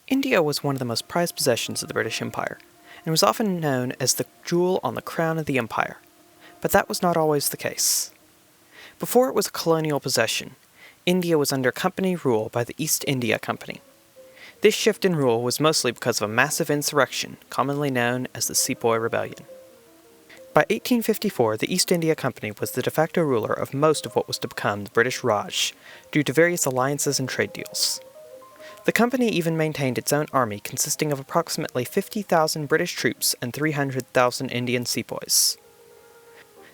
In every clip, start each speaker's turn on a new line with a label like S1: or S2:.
S1: India was one of the most prized possessions of the British Empire, and was often known as the jewel on the crown of the empire. But that was not always the case. Before it was a colonial possession, India was under company rule by the East India Company. This shift in rule was mostly because of a massive insurrection, commonly known as the Sepoy Rebellion. By 1854, the East India Company was the de facto ruler of most of what was to become the British Raj, due to various alliances and trade deals. The company even maintained its own army consisting of approximately 50,000 British troops and 300,000 Indian sepoys.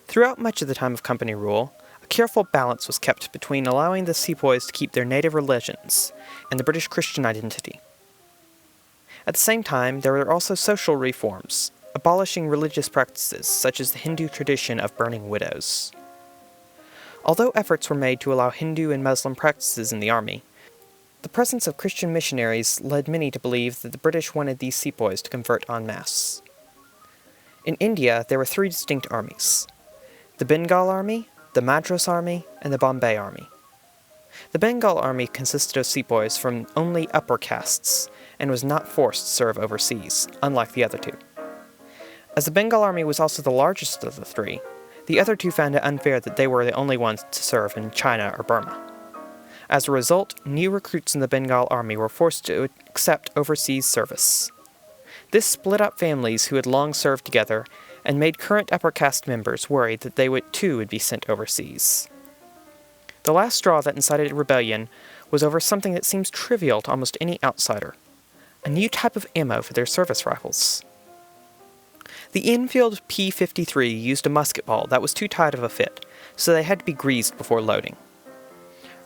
S1: Throughout much of the time of company rule, a careful balance was kept between allowing the sepoys to keep their native religions and the British Christian identity. At the same time, there were also social reforms, abolishing religious practices such as the Hindu tradition of burning widows. Although efforts were made to allow Hindu and Muslim practices in the army, the presence of Christian missionaries led many to believe that the British wanted these sepoys to convert en masse. In India, there were three distinct armies: the Bengal Army, the Madras Army, and the Bombay Army. The Bengal Army consisted of sepoys from only upper castes, and was not forced to serve overseas, unlike the other two. As the Bengal Army was also the largest of the three, the other two found it unfair that they were the only ones to serve in China or Burma. As a result, new recruits in the Bengal Army were forced to accept overseas service. This split up families who had long served together, and made current upper caste members worried that they would be sent overseas. The last straw that incited rebellion was over something that seems trivial to almost any outsider: a new type of ammo for their service rifles. The Enfield P-53 used a musket ball that was too tight of a fit, so they had to be greased before loading.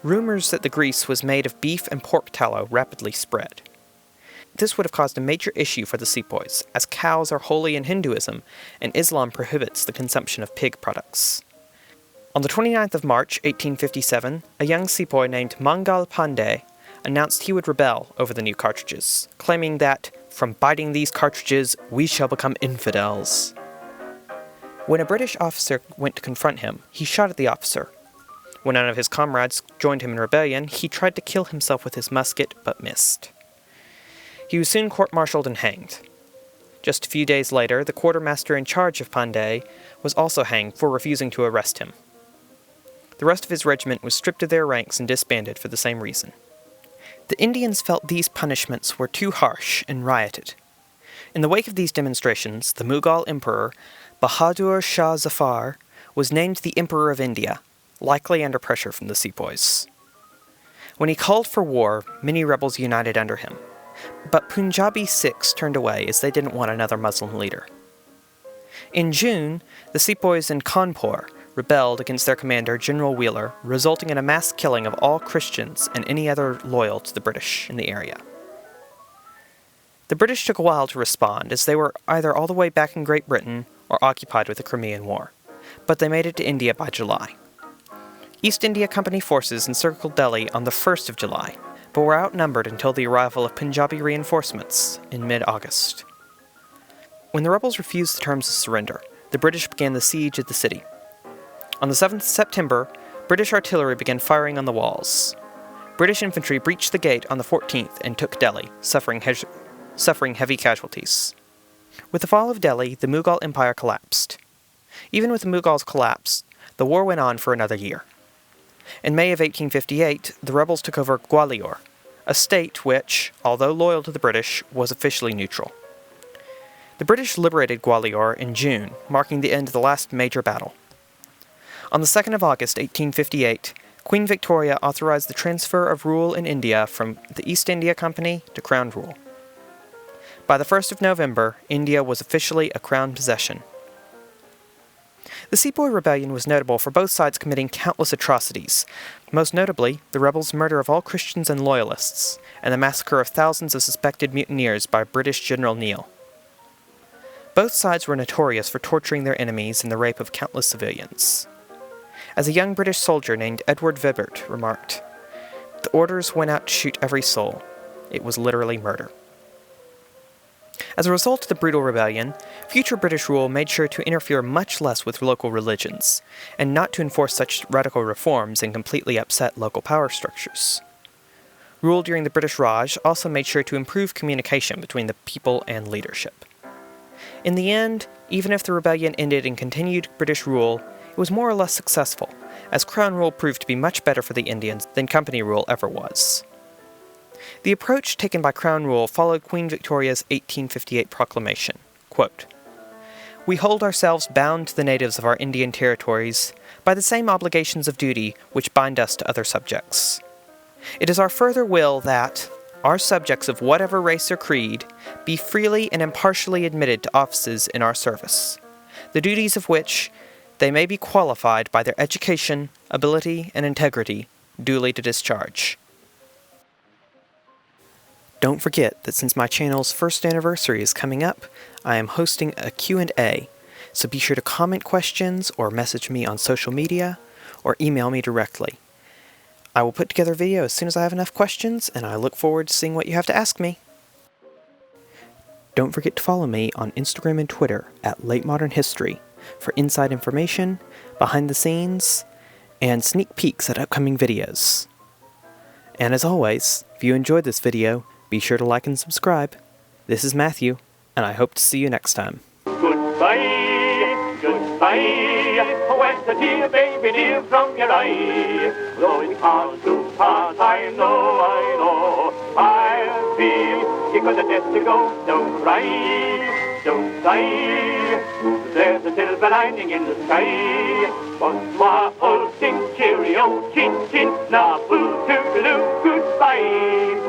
S1: Rumors that the grease was made of beef and pork tallow rapidly spread. This would have caused a major issue for the sepoys, as cows are holy in Hinduism, and Islam prohibits the consumption of pig products. On the 29th of March, 1857, a young sepoy named Mangal Pandey announced he would rebel over the new cartridges, claiming that, "From biting these cartridges, we shall become infidels." When a British officer went to confront him, he shot at the officer. When none of his comrades joined him in rebellion, he tried to kill himself with his musket, but missed. He was soon court-martialed and hanged. Just a few days later, the quartermaster in charge of Pandey was also hanged for refusing to arrest him. The rest of his regiment was stripped of their ranks and disbanded for the same reason. The Indians felt these punishments were too harsh and rioted. In the wake of these demonstrations, the Mughal emperor, Bahadur Shah Zafar, was named the Emperor of India, likely under pressure from the sepoys. When he called for war, many rebels united under him, but Punjabi Sikhs turned away as they didn't want another Muslim leader. In June, the sepoys in Kanpur rebelled against their commander, General Wheeler, resulting in a mass killing of all Christians and any other loyal to the British in the area. The British took a while to respond, as they were either all the way back in Great Britain or occupied with the Crimean War, but they made it to India by July. East India Company forces encircled Delhi on the 1st of July, but were outnumbered until the arrival of Punjabi reinforcements in mid-August. When the rebels refused the terms of surrender, the British began the siege of the city. On the 7th of September, British artillery began firing on the walls. British infantry breached the gate on the 14th and took Delhi, suffering heavy casualties. With the fall of Delhi, the Mughal Empire collapsed. Even with the Mughals' collapse, the war went on for another year. In May of 1858, the rebels took over Gwalior, a state which, although loyal to the British, was officially neutral. The British liberated Gwalior in June, marking the end of the last major battle. On the 2nd of August, 1858, Queen Victoria authorized the transfer of rule in India from the East India Company to Crown rule. By the 1st of November, India was officially a Crown possession. The Sepoy Rebellion was notable for both sides committing countless atrocities, most notably the rebels' murder of all Christians and Loyalists, and the massacre of thousands of suspected mutineers by British General Neil. Both sides were notorious for torturing their enemies and the rape of countless civilians. As a young British soldier named Edward Vibert remarked, "The orders went out to shoot every soul. It was literally murder." As a result of the brutal rebellion, future British rule made sure to interfere much less with local religions, and not to enforce such radical reforms and completely upset local power structures. Rule during the British Raj also made sure to improve communication between the people and leadership. In the end, even if the rebellion ended in continued British rule, it was more or less successful, as Crown rule proved to be much better for the Indians than Company rule ever was. The approach taken by Crown rule followed Queen Victoria's 1858 proclamation, quote, "We hold ourselves bound to the natives of our Indian territories by the same obligations of duty which bind us to other subjects. It is our further will that, our subjects of whatever race or creed, be freely and impartially admitted to offices in our service, the duties of which they may be qualified by their education, ability, and integrity duly to discharge." Don't forget that since my channel's first anniversary is coming up, I am hosting a Q&A, so be sure to comment questions or message me on social media or email me directly. I will put together a video as soon as I have enough questions, and I look forward to seeing what you have to ask me. Don't forget to follow me on Instagram and Twitter at Late Modern History for inside information, behind the scenes, and sneak peeks at upcoming videos. And as always, if you enjoyed this video, be sure to like and subscribe. This is Matthew, and I hope to see you next time.
S2: Goodbye, goodbye, where's a tear, baby dear, from your eye? Though it's hard to part, I know, I'll feel you're gonna death to go. Don't cry, don't sigh, there's a silver lining in the sky. Once more, old thing, cheerio, chin chin, now boo, toodaloo, goodbye.